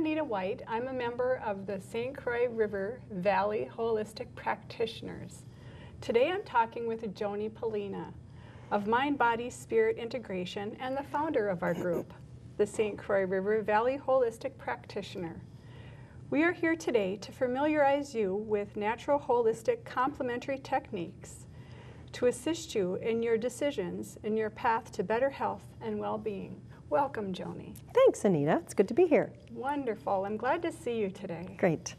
Anita White. I'm a member of the St. Croix River Valley Holistic Practitioners. Today I'm talking with Joni Polina of Mind, Body, Spirit Integration and the founder of our group, the St. Croix River Valley Holistic Practitioner. We are here today to familiarize you with natural holistic complementary techniques to assist you in your decisions in your path to better health and well-being. Welcome, Joni. Thanks, Anita. It's good to be here. Wonderful. I'm glad to see you today. Great.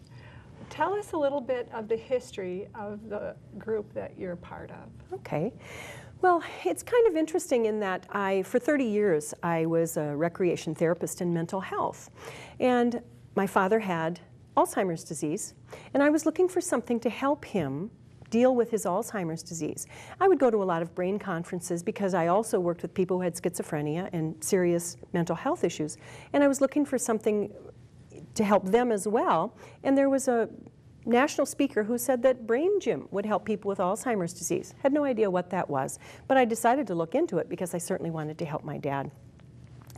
Tell us a little bit of the history of the group that you're part of. Okay. Well, it's kind of interesting in that for 30 years, I was a recreation therapist in mental health. And my father had Alzheimer's disease, and I was looking for something to help him deal with his Alzheimer's disease. I would go to a lot of brain conferences because I also worked with people who had schizophrenia and serious mental health issues. And I was looking for something to help them as well. And there was a national speaker who said that brain gym would help people with Alzheimer's disease. Had no idea what that was, but I decided to look into it because I certainly wanted to help my dad.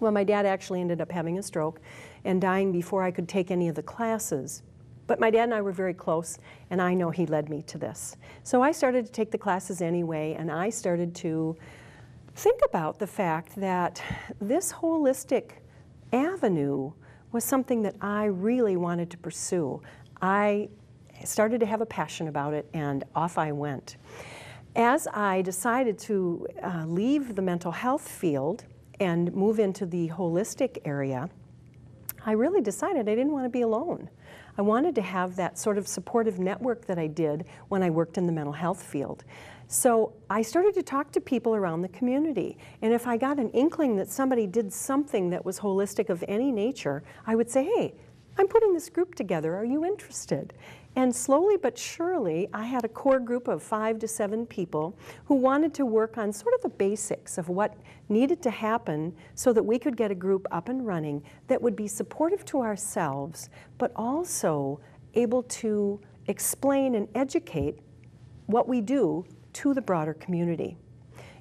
Well, my dad actually ended up having a stroke and dying before I could take any of the classes. But my dad and I were very close, and I know he led me to this. So I started to take the classes anyway, and I started to think about the fact that this holistic avenue was something that I really wanted to pursue. I started to have a passion about it, and off I went. As I decided to leave the mental health field and move into the holistic area, I really decided I didn't want to be alone. I wanted to have that sort of supportive network that I did when I worked in the mental health field. So I started to talk to people around the community. And if I got an inkling that somebody did something that was holistic of any nature, I would say, hey, I'm putting this group together. Are you interested? And slowly but surely, I had a core group of 5 to 7 people who wanted to work on sort of the basics of what needed to happen so that we could get a group up and running that would be supportive to ourselves, but also able to explain and educate what we do to the broader community.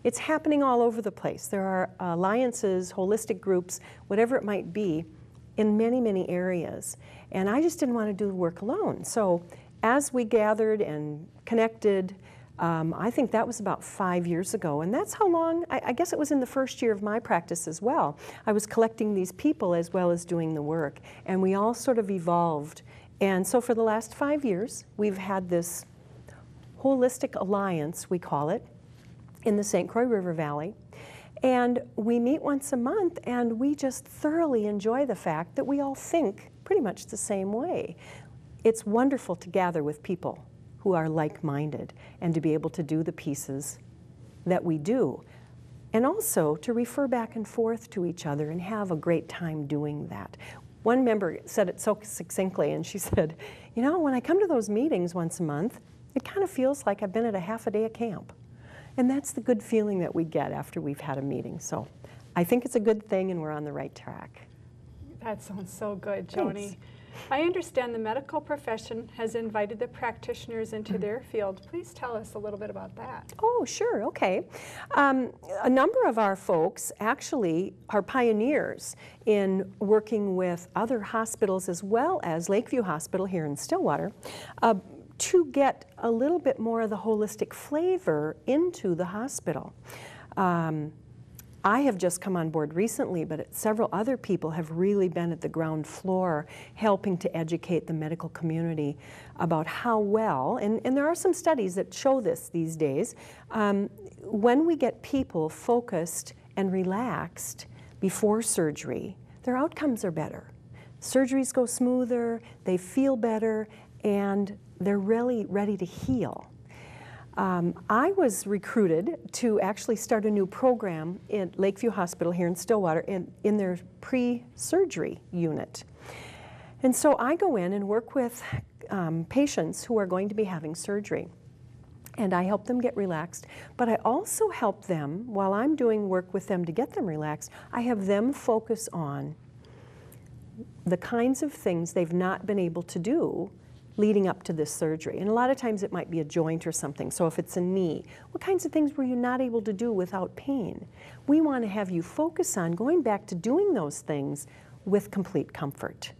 It's happening all over the place. There are alliances, holistic groups, whatever it might be, in many, many areas. And I just didn't want to do the work alone. So as we gathered and connected, I think that was about 5 years ago. And that's how long, I guess it was in the first year of my practice as well. I was collecting these people as well as doing the work. And we all sort of evolved. And so for the last 5 years, we've had this holistic alliance, we call it, in the St. Croix River Valley. And we meet once a month, and we just thoroughly enjoy the fact that we all think pretty much the same way. It's wonderful to gather with people who are like-minded and to be able to do the pieces that we do. And also to refer back and forth to each other and have a great time doing that. One member said it so succinctly, and she said, you know, when I come to those meetings once a month, it kind of feels like I've been at a half a day of camp. And that's the good feeling that we get after we've had a meeting. So I think it's a good thing, and we're on the right track. That sounds so good, Joni. Thanks. I understand the medical profession has invited the practitioners into their field. Please tell us a little bit about that. Oh, sure, okay. A number of our folks actually are pioneers in working with other hospitals as well as Lakeview Hospital here in Stillwater, to get a little bit more of the holistic flavor into the hospital. I have just come on board recently, but several other people have really been at the ground floor helping to educate the medical community about how well, and there are some studies that show this these days, when we get people focused and relaxed before surgery, their outcomes are better. Surgeries go smoother, they feel better, and they're really ready to heal. I was recruited to actually start a new program at Lakeview Hospital here in Stillwater in their pre-surgery unit. And so I go in and work with patients who are going to be having surgery. And I help them get relaxed, but I also help them, while I'm doing work with them to get them relaxed, I have them focus on the kinds of things they've not been able to do leading up to this surgery. And a lot of times it might be a joint or something. So if it's a knee, what kinds of things were you not able to do without pain? We want to have you focus on going back to doing those things with complete comfort.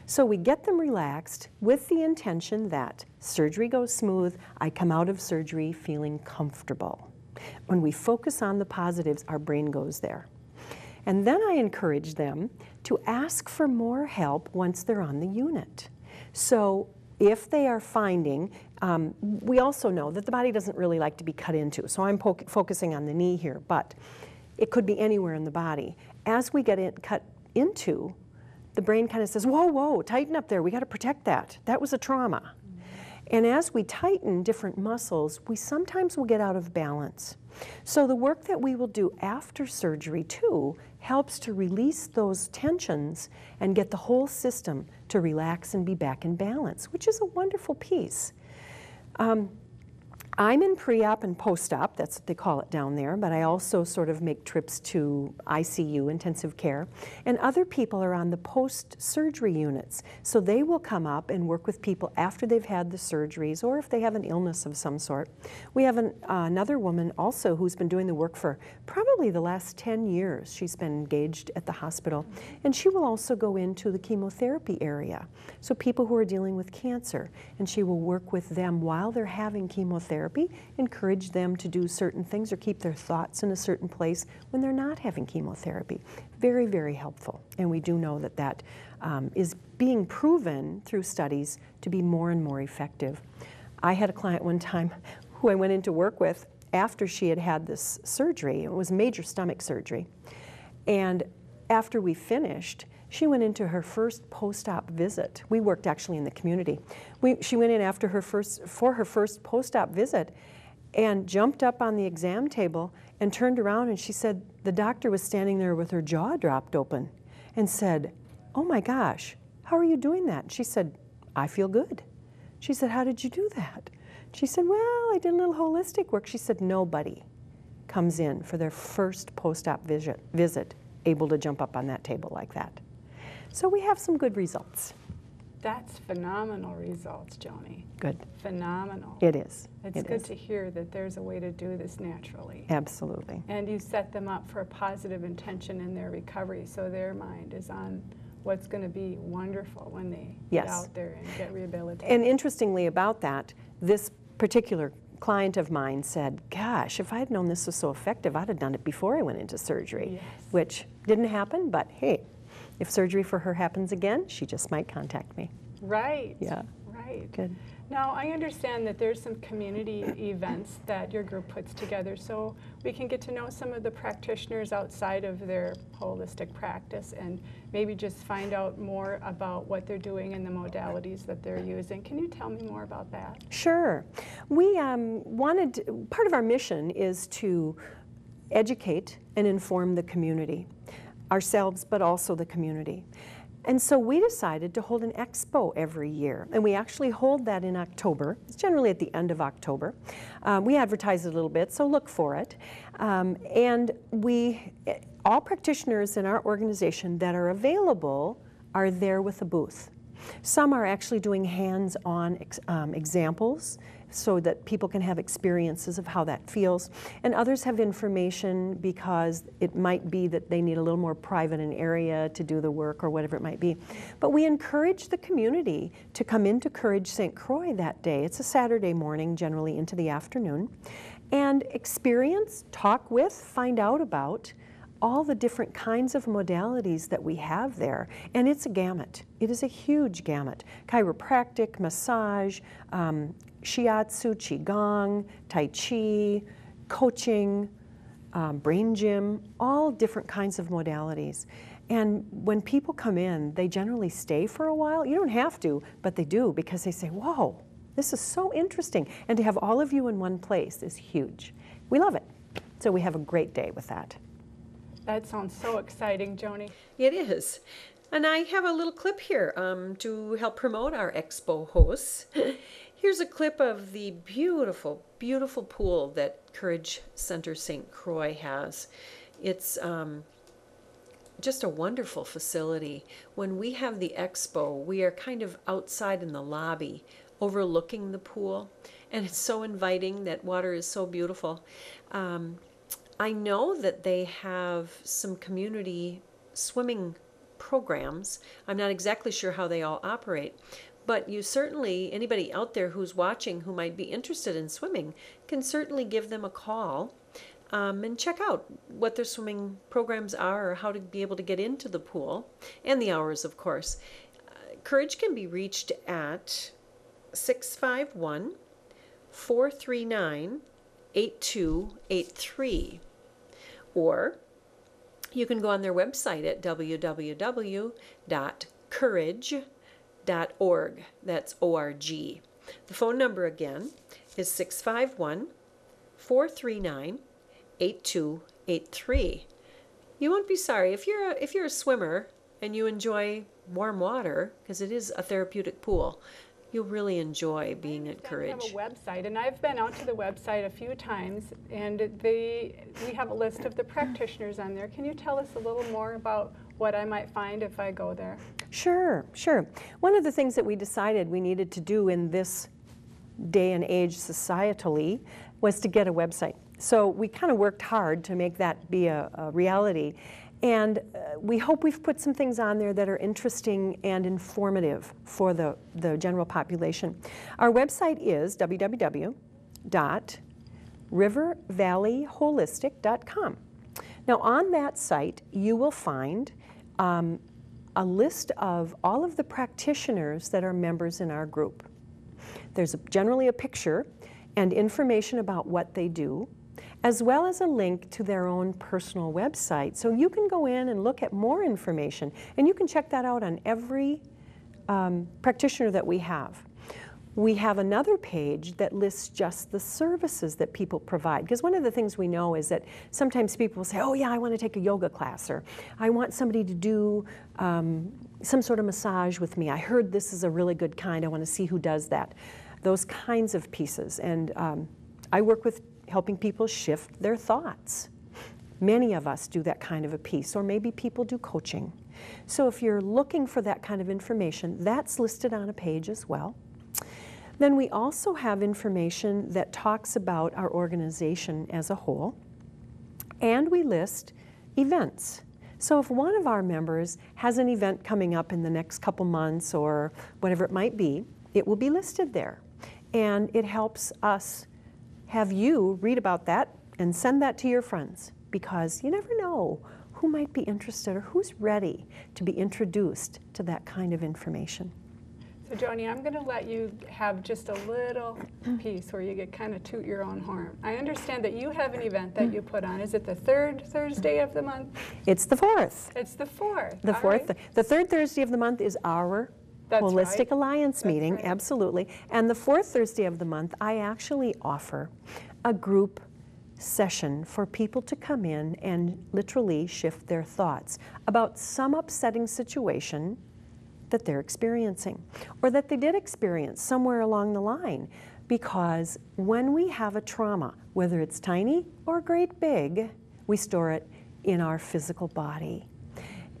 So we get them relaxed with the intention that surgery goes smooth, I come out of surgery feeling comfortable. When we focus on the positives, our brain goes there. And then I encourage them to ask for more help once they're on the unit. So if they are finding, we also know that the body doesn't really like to be cut into, so I'm focusing on the knee here, but it could be anywhere in the body. As we get it cut into, the brain kind of says, whoa, whoa, tighten up there, we got to protect that. That was a trauma. And as we tighten different muscles, we sometimes will get out of balance. So the work that we will do after surgery too helps to release those tensions and get the whole system to relax and be back in balance, which is a wonderful piece. I'm in pre-op and post-op, that's what they call it down there, but I also sort of make trips to ICU, intensive care, and other people are on the post-surgery units. So they will come up and work with people after they've had the surgeries or if they have an illness of some sort. We have another woman also who's been doing the work for probably the last 10 years. She's been engaged at the hospital, and she will also go into the chemotherapy area. So people who are dealing with cancer, and she will work with them while they're having chemotherapy, encourage them to do certain things or keep their thoughts in a certain place when they're not having chemotherapy. Very, very helpful. And we do know that that is being proven through studies to be more and more effective. I had a client one time who I went into work with after she had had this surgery. It was major stomach surgery. And after we finished, she went into her first post-op visit. We worked actually in the community. She went in after for her first post-op visit and jumped up on the exam table and turned around, and she said the doctor was standing there with her jaw dropped open and said, "Oh my gosh, how are you doing that?" And she said, "I feel good." She said, "How did you do that?" She said, "Well, I did a little holistic work." She said, nobody comes in for their first post-op visit able to jump up on that table like that. So we have some good results. That's phenomenal results, Joni. Good. Phenomenal. It is. It's good to hear that there's a way to do this naturally. Absolutely. And you set them up for a positive intention in their recovery, so their mind is on what's going to be wonderful when they get out there and get rehabilitated. And interestingly about that, this particular client of mine said, gosh, if I had known this was so effective, I'd have done it before I went into surgery, yes. Which didn't happen, but hey, if surgery for her happens again, she just might contact me. Right. Yeah. Right. Good. Now, I understand that there's some community events that your group puts together, so we can get to know some of the practitioners outside of their holistic practice and maybe just find out more about what they're doing and the modalities that they're using. Can you tell me more about that? Sure. We part of our mission is to educate and inform the community, ourselves, but also the community. And so we decided to hold an expo every year, and we actually hold that in October. It's generally at the end of October. We advertise it a little bit, so look for it. And all practitioners in our organization that are available are there with a booth. Some are actually doing hands-on examples so that people can have experiences of how that feels. And others have information because it might be that they need a little more private an area to do the work or whatever it might be. But we encourage the community to come into Courage St. Croix that day. It's a Saturday morning, generally into the afternoon, and experience, talk with, find out about all the different kinds of modalities that we have there. And it's a gamut. It is a huge gamut. Chiropractic, massage, shiatsu, qigong, tai chi, coaching, brain gym, all different kinds of modalities. And when people come in, they generally stay for a while. You don't have to, but they do because they say, whoa, this is so interesting. And to have all of you in one place is huge. We love it. So we have a great day with that. That sounds so exciting, Joni. It is. And I have a little clip here to help promote our expo hosts. Here's a clip of the beautiful, beautiful pool that Courage Center St. Croix has. It's just a wonderful facility. When we have the expo, we are kind of outside in the lobby overlooking the pool, and it's so inviting. That water is so beautiful. I know that they have some community swimming programs. I'm not exactly sure how they all operate. But you certainly, anybody out there who's watching who might be interested in swimming, can certainly give them a call and check out what their swimming programs are, or how to be able to get into the pool, and the hours, of course. Courage can be reached at 651-439-8283. Or you can go on their website at www.courage.org. That's O-R-G. The phone number again is 651-439-8283. You won't be sorry if you're a swimmer and you enjoy warm water, because it is a therapeutic pool. You'll really enjoy being at Courage. We have a website, and I've been out to the website a few times, and we have a list of the practitioners on there. Can you tell us a little more about what I might find if I go there? Sure, sure. One of the things that we decided we needed to do in this day and age societally was to get a website. So we kind of worked hard to make that be a reality. And we hope we've put some things on there that are interesting and informative for the general population. Our website is www.rivervalleyholistic.com. Now on that site you will find a list of all of the practitioners that are members in our group. There's generally a picture and information about what they do, as well as a link to their own personal website. So you can go in and look at more information, and you can check that out on every practitioner that we have. We have another page that lists just the services that people provide, because one of the things we know is that sometimes people will say, oh yeah, I want to take a yoga class, or I want somebody to do some sort of massage with me. I heard this is a really good kind. I want to see who does that. Those kinds of pieces. And I work with helping people shift their thoughts. Many of us do that kind of a piece, or maybe people do coaching. So if you're looking for that kind of information, that's listed on a page as well. Then we also have information that talks about our organization as a whole, and we list events. So if one of our members has an event coming up in the next couple months or whatever it might be, it will be listed there. And it helps us have you read about that and send that to your friends, because you never know who might be interested or who's ready to be introduced to that kind of information. So Joni, I'm going to let you have just a little piece where you get kind of toot your own horn. I understand that you have an event that you put on. Is it the third Thursday of the month? It's the fourth. It's the fourth. The fourth. Right. The third Thursday of the month is our Holistic Alliance meeting, right. Absolutely. And the fourth Thursday of the month, I actually offer a group session for people to come in and literally shift their thoughts about some upsetting situation that they're experiencing, or that they did experience somewhere along the line. Because when we have a trauma, whether it's tiny or great big, we store it in our physical body.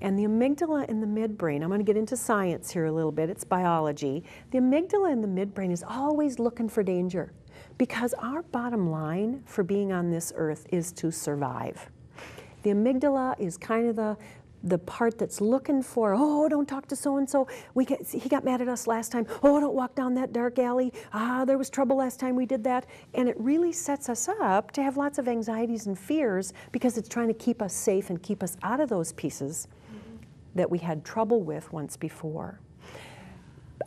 And the amygdala in the midbrain, I'm going to get into science here a little bit, it's biology. The amygdala in the midbrain is always looking for danger, because our bottom line for being on this earth is to survive. The amygdala is kind of the part that's looking for, oh, don't talk to so-and-so, he got mad at us last time, oh, don't walk down that dark alley, there was trouble last time we did that. And it really sets us up to have lots of anxieties and fears, because it's trying to keep us safe and keep us out of those pieces that we had trouble with once before.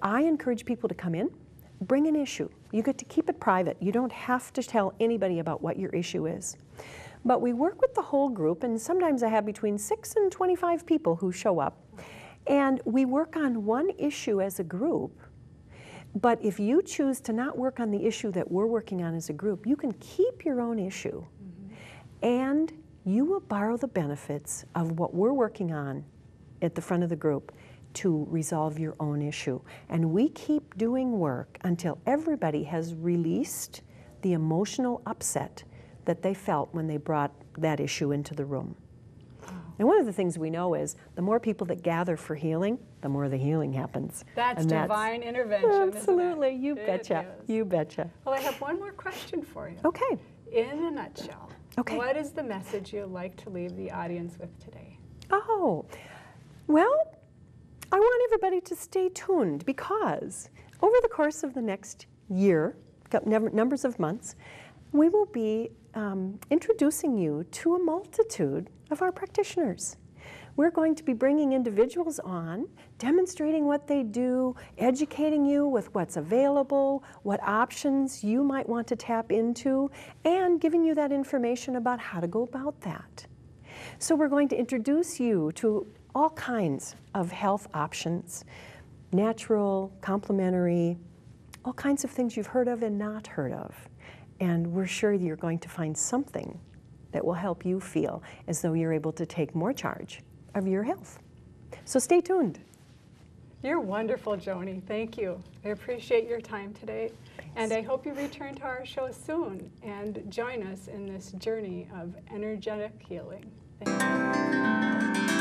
I encourage people to come in, bring an issue. You get to keep it private. You don't have to tell anybody about what your issue is. But we work with the whole group, and sometimes I have between 6 and 25 people who show up. And we work on one issue as a group. But if you choose to not work on the issue that we're working on as a group, you can keep your own issue. And you will borrow the benefits of what we're working on at the front of the group to resolve your own issue. And we keep doing work until everybody has released the emotional upset that they felt when they brought that issue into the room. And one of the things we know is the more people that gather for healing, the more the healing happens. That's divine intervention, absolutely, isn't it? You betcha, you betcha. Well, I have one more question for you. Okay. In a nutshell, okay. What is the message you'd like to leave the audience with today? Oh, Well, I want everybody to stay tuned because over the course of the next year, numbers of months, we will be introducing you to a multitude of our practitioners. We're going to be bringing individuals on, demonstrating what they do, educating you with what's available, what options you might want to tap into, and giving you that information about how to go about that. So we're going to introduce you to all kinds of health options, natural, complementary, all kinds of things you've heard of and not heard of. And we're sure you're going to find something that will help you feel as though you're able to take more charge of your health. So stay tuned. You're wonderful, Joni. Thank you. I appreciate your time today. Thanks. And I hope you return to our show soon and join us in this journey of energetic healing. Thank you.